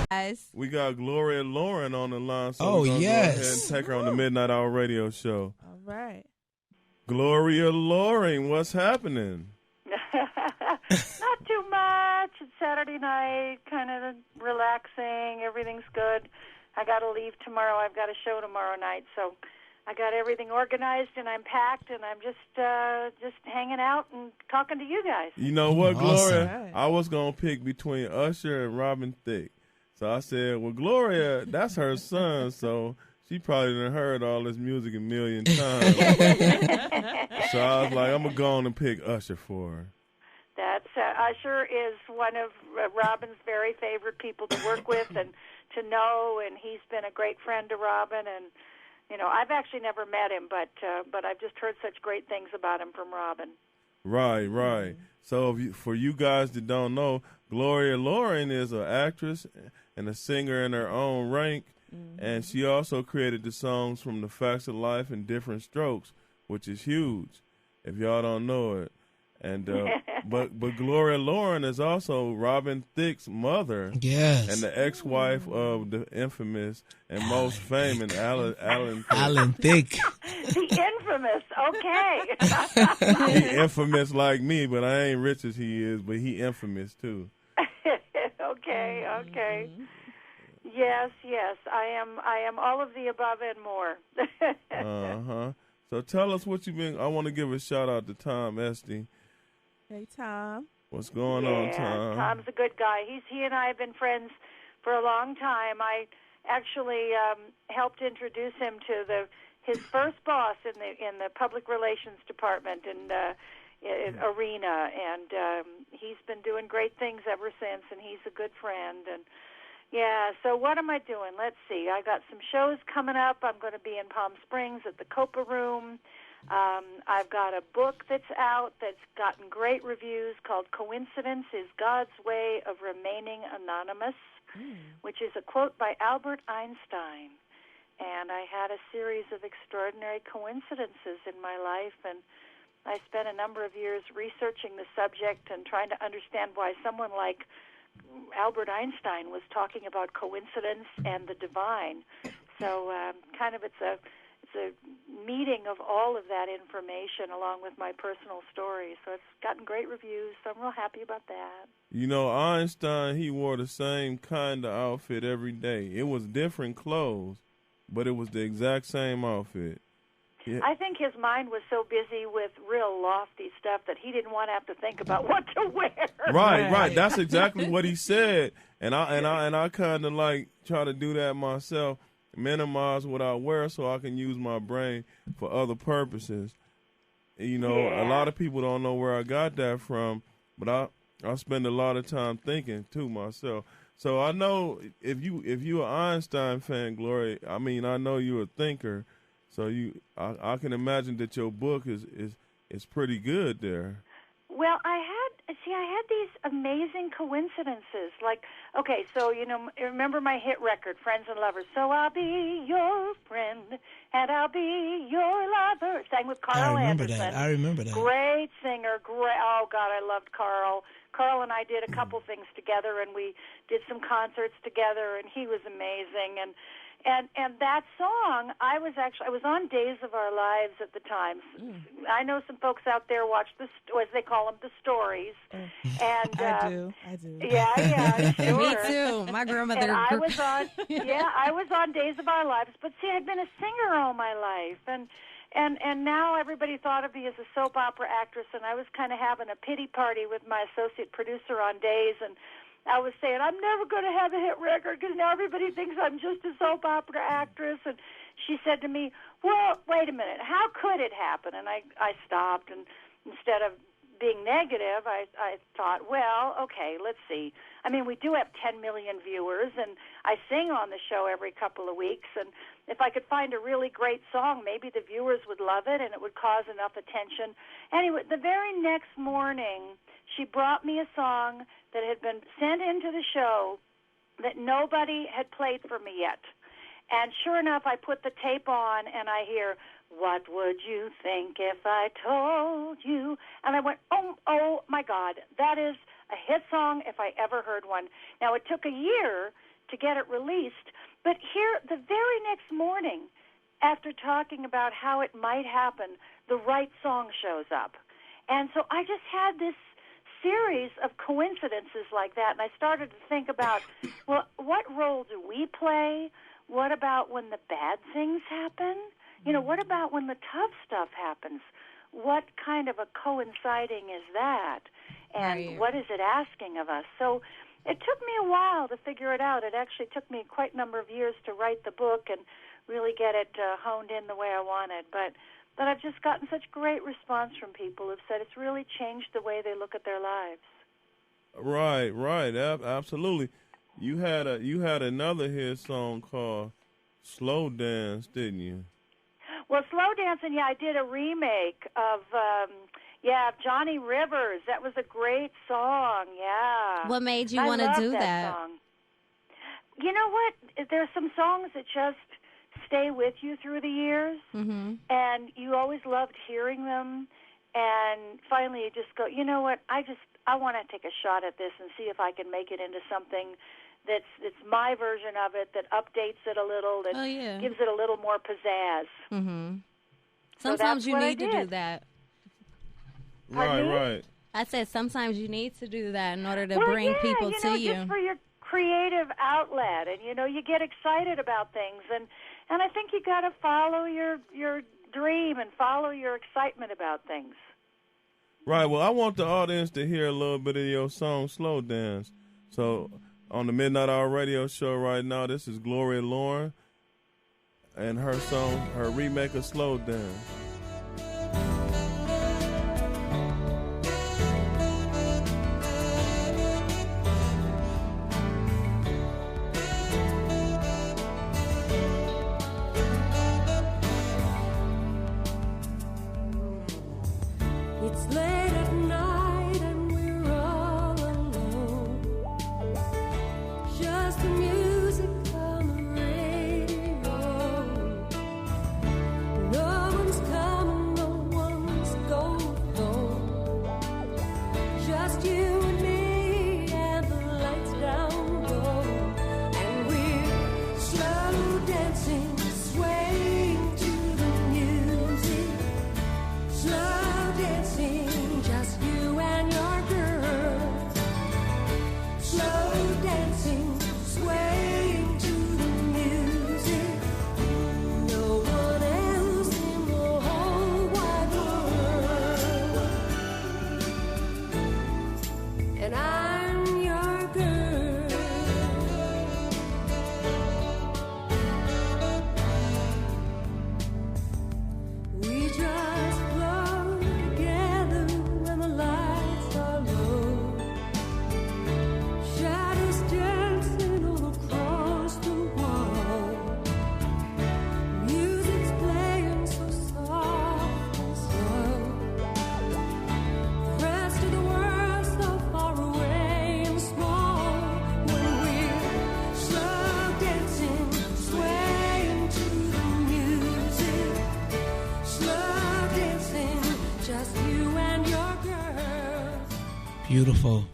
guys. We got Gloria Lauren on the line, so Oh, we're going to go ahead and yes. take her on the Midnight Hour radio show. All right. Gloria Lauren, what's happening? Not too much. It's Saturday night, kind of relaxing. Everything's good. I got to leave tomorrow. I've got a show tomorrow night, so I got everything organized and I'm packed, and I'm just hanging out and talking to you guys. You know what, Awesome. Gloria? Right. I was going to pick between Usher and Robin Thicke. So I said, well, Gloria, that's her son, so she probably done heard all this music a million times. So I was like, I'm going to go on and pick Usher for her. That's Usher is one of Robin's very favorite people to work with and to know, and he's been a great friend to Robin. And you know, I've actually never met him, but I've just heard such great things about him from Robin. Right. So for you guys that don't know, Gloria Lauren is an actress and a singer in her own rank, and she also created the songs from The Facts of Life and Different Strokes, which is huge, if y'all don't know it. And but Gloria Lauren is also Robin Thicke's mother, Yes. and the ex-wife of the infamous and most famous Alan Thicke. Alan Thicke. The infamous, okay. He infamous like me, but I ain't rich as he is, but he infamous too. Okay. Yes, I am all of the above and more. So tell us what you've been. I want to give a shout out to Tom Esty. Hey, Tom. What's going on, Tom? Tom's a good guy. He and I have been friends for a long time. I actually helped introduce him to his first boss in the public relations department in Arena, and he's been doing great things ever since. And he's a good friend. And yeah, so what am I doing? Let's see. I got some shows coming up. I'm going to be in Palm Springs at the Copa Room. I've got a book that's out that's gotten great reviews called Coincidence is God's Way of Remaining Anonymous, which is a quote by Albert Einstein. And I had a series of extraordinary coincidences in my life, and I spent a number of years researching the subject and trying to understand why someone like Albert Einstein was talking about coincidence and the divine. So it's a meeting of all of that information along with my personal story. So it's gotten great reviews, so I'm real happy about that. You know, Einstein, he wore the same kind of outfit every day. It was different clothes, but it was the exact same outfit. Yeah. I think his mind was so busy with real lofty stuff that he didn't want to have to think about what to wear. Right. That's exactly what he said. And I kind of like try to do that myself, minimize what I wear so I can use my brain for other purposes. You know, A lot of people don't know where I got that from, but I spend a lot of time thinking too myself. So I know if you're an Einstein fan, Gloria, I mean, I know you're a thinker. So I can imagine that your book is pretty good there. Well, I had these amazing coincidences. Like, okay, so, remember my hit record, Friends and Lovers. So I'll be your friend, and I'll be your lover. Sang with Carl Anderson. I remember that. Great singer. Oh, God, I loved Carl. Carl and I did a couple things together, and we did some concerts together, and he was amazing. And that song, I was on Days of Our Lives at the time. I know some folks out there watch as they call them, the stories. And I do. Yeah, sure. Me too. My grandmother. And I was on Days of Our Lives. But see, I'd been a singer all my life, and now everybody thought of me as a soap opera actress, and I was kind of having a pity party with my associate producer on Days, and I was saying, I'm never going to have a hit record because now everybody thinks I'm just a soap opera actress. And she said to me, well, wait a minute, how could it happen? And I stopped, and instead of being negative, I thought, well, okay, let's see. I mean, we do have 10 million viewers, and I sing on the show every couple of weeks, and if I could find a really great song, maybe the viewers would love it, and it would cause enough attention. Anyway, the very next morning, she brought me a song that had been sent into the show that nobody had played for me yet. And sure enough, I put the tape on, and I hear, what would you think if I told you? And I went, oh my God, that is a hit song if I ever heard one. Now, it took a year to get it released. But here, the very next morning, after talking about how it might happen, the right song shows up. And so I just had this series of coincidences like that, and I started to think about, well, what role do we play? What about when the bad things happen? You know, what about when the tough stuff happens? What kind of a coinciding is that? And what is it asking of us? So it took me a while to figure it out. It actually took me quite a number of years to write the book and really get it honed in the way I wanted. But I've just gotten such great response from people who've said it's really changed the way they look at their lives. Right, absolutely. You had another hit song called "Slow Dance," didn't you? Well, Slow Dancing, I did a remake of Johnny Rivers. That was a great song, yeah. What made you want to do that? Song. You know what? There are some songs that just stay with you through the years, and you always loved hearing them, and finally you just go, you know what? I want to take a shot at this and see if I can make it into something that's my version of it, that updates it a little, that gives it a little more pizzazz. Sometimes you need to do that. Right. I said sometimes you need to do that in order to bring people to you. Just for your creative outlet, and you get excited about things, and I think you got to follow your dream and follow your excitement about things. Right. Well, I want the audience to hear a little bit of your song "Slow Dance." So on the Midnight Hour radio show right now, this is Gloria Lauren and her song, her remake of "Slow Dance." Beautiful.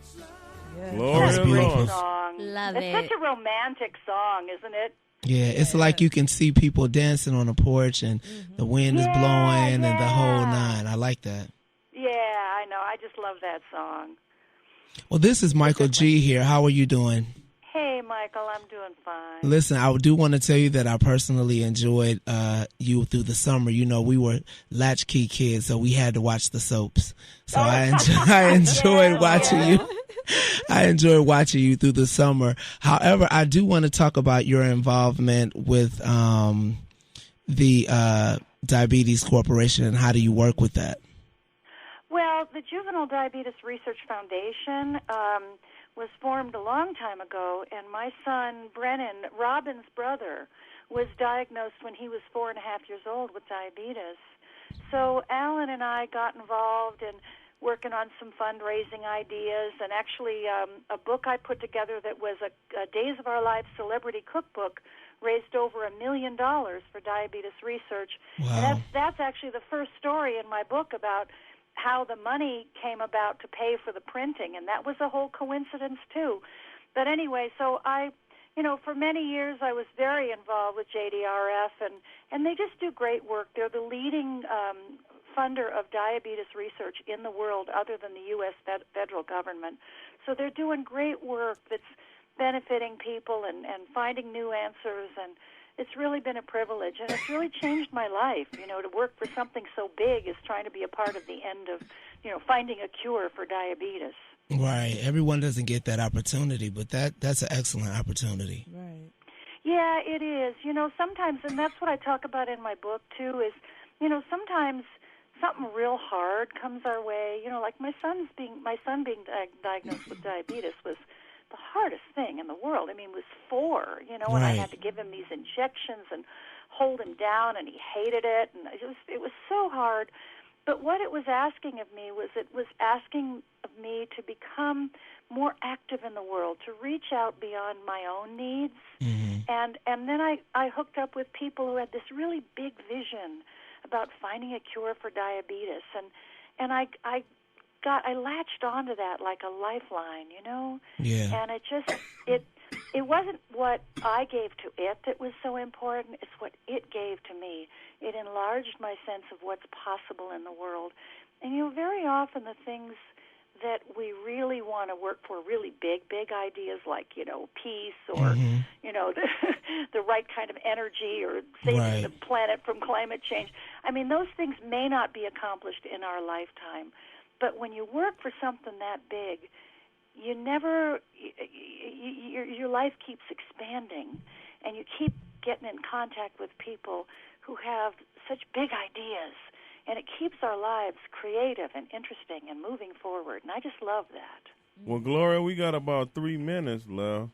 Gloria beautiful. Song. Love it's it. such a romantic song, isn't it? Yeah, it's like you can see people dancing on the porch and the wind is blowing and the whole nine. I like that. Yeah, I know. I just love that song. Well, this is Michael G. here. How are you doing? Hey, Michael, I'm doing fine. Listen, I do want to tell you that I personally enjoyed you through the summer. You know, we were latchkey kids, so we had to watch the soaps. So I enjoyed watching you. I enjoyed watching you through the summer. However, I do want to talk about your involvement with the Diabetes Corporation and how do you work with that? Well, the Juvenile Diabetes Research Foundation was formed a long time ago, and my son, Brennan, Robin's brother, was diagnosed when he was 4.5 years old with diabetes. So Alan and I got involved in working on some fundraising ideas, and actually a book I put together that was a Days of Our Lives celebrity cookbook raised over $1 million for diabetes research. Wow. And that's actually the first story in my book about how the money came about to pay for the printing, and that was a whole coincidence too. But anyway, so I for many years I was very involved with JDRF, and they just do great work. They're the leading funder of diabetes research in the world other than the U.S. federal government. So they're doing great work that's benefiting people and finding new answers, and it's really been a privilege, and it's really changed my life, to work for something so big as trying to be a part of the end of, finding a cure for diabetes. Right. Everyone doesn't get that opportunity, but that's an excellent opportunity. Right. Yeah, it is. Sometimes, and that's what I talk about in my book, too, is, sometimes something real hard comes our way. Like my son being diagnosed with diabetes was the hardest thing in the world. I mean, it was 4, and I had to give him these injections and hold him down, and he hated it, and it was so hard. But what it was asking of me was asking of me to become more active in the world, to reach out beyond my own needs. Mm-hmm. And then I hooked up with people who had this really big vision about finding a cure for diabetes. And I latched onto that like a lifeline, Yeah. And it wasn't what I gave to it that was so important. It's what it gave to me. It enlarged my sense of what's possible in the world. And, very often the things that we really want to work for, really big ideas like, peace or, mm-hmm. The right kind of energy or saving the planet from climate change. I mean, those things may not be accomplished in our lifetime. But when you work for something that big, your life keeps expanding, and you keep getting in contact with people who have such big ideas, and it keeps our lives creative and interesting and moving forward, and I just love that. Well, Gloria, we got about 3 minutes left,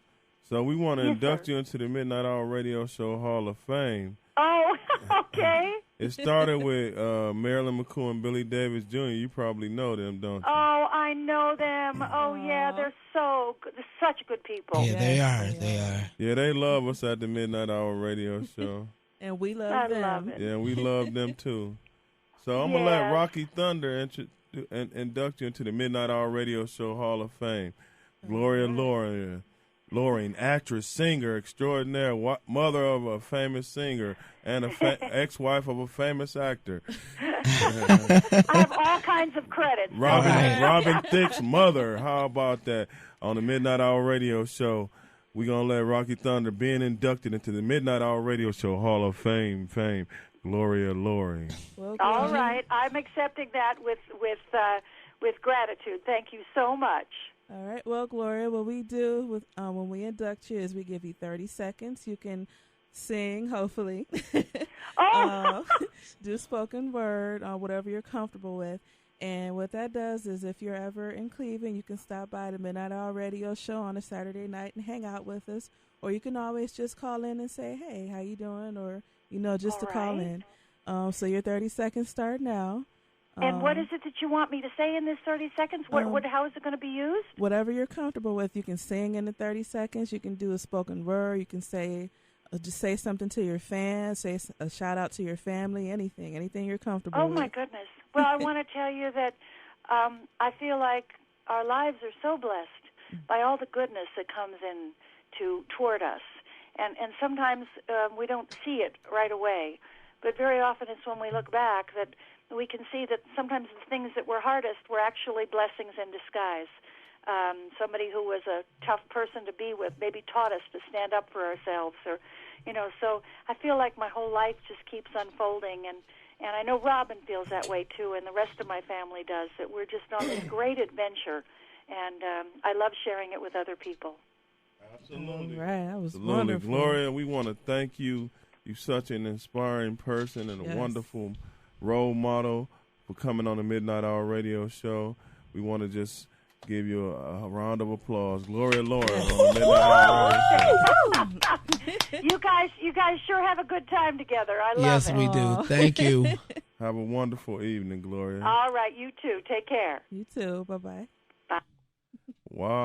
so we want to induct you into the Midnight Hour Radio Show Hall of Fame. Oh, okay. It started with Marilyn McCool and Billy Davis Jr. You probably know them, don't you? Oh, I know them. Oh, yeah, they're so good. They're such good people. Yeah, they are. Yeah, they love us at the Midnight Hour Radio Show. And we love them. Love it. Yeah, we love them, too. So I'm going to let Rocky Thunder induct you into the Midnight Hour Radio Show Hall of Fame. Gloria Loring, actress, singer extraordinaire, mother of a famous singer, and ex-wife of a famous actor. I have all kinds of credits. Robin Thicke's mother. How about that? On the Midnight Hour Radio Show, we're going to let Rocky Thunder being inducted into the Midnight Hour Radio Show Hall of Fame, Gloria Loring. Well, all right. I'm accepting that with gratitude. Thank you so much. All right. Well, Gloria, what we do when we induct you is we give you 30 seconds. You can sing, hopefully. Do spoken word, whatever you're comfortable with. And what that does is if you're ever in Cleveland, you can stop by the Midnight Hour Radio Show on a Saturday night and hang out with us. Or you can always just call in and say, hey, how you doing? Or, just to call in. So your 30 seconds start now. And what is it that you want me to say in this 30 seconds? How is it going to be used? Whatever you're comfortable with. You can sing in the 30 seconds. You can do a spoken word. You can just say something to your fans, say a shout-out to your family, anything you're comfortable with. Oh, my goodness. Well, I want to tell you that I feel like our lives are so blessed by all the goodness that comes in toward us. And sometimes we don't see it right away. But very often it's when we look back that we can see that sometimes the things that were hardest were actually blessings in disguise. Somebody who was a tough person to be with maybe taught us to stand up for ourselves, or, so I feel like my whole life just keeps unfolding, and I know Robin feels that way too, and the rest of my family does, that we're just on this great adventure, and I love sharing it with other people. Absolutely. Right, that was wonderful. Gloria, we want to thank you. You're such an inspiring person and a wonderful role model for coming on the Midnight Hour Radio Show. We want to just give you a round of applause. Gloria Loring on the Midnight Hour Radio Show. You guys sure have a good time together. I love it. Yes, we do. Thank you. Have a wonderful evening, Gloria. All right, you too. Take care. You too. Bye-bye. Bye. Wow.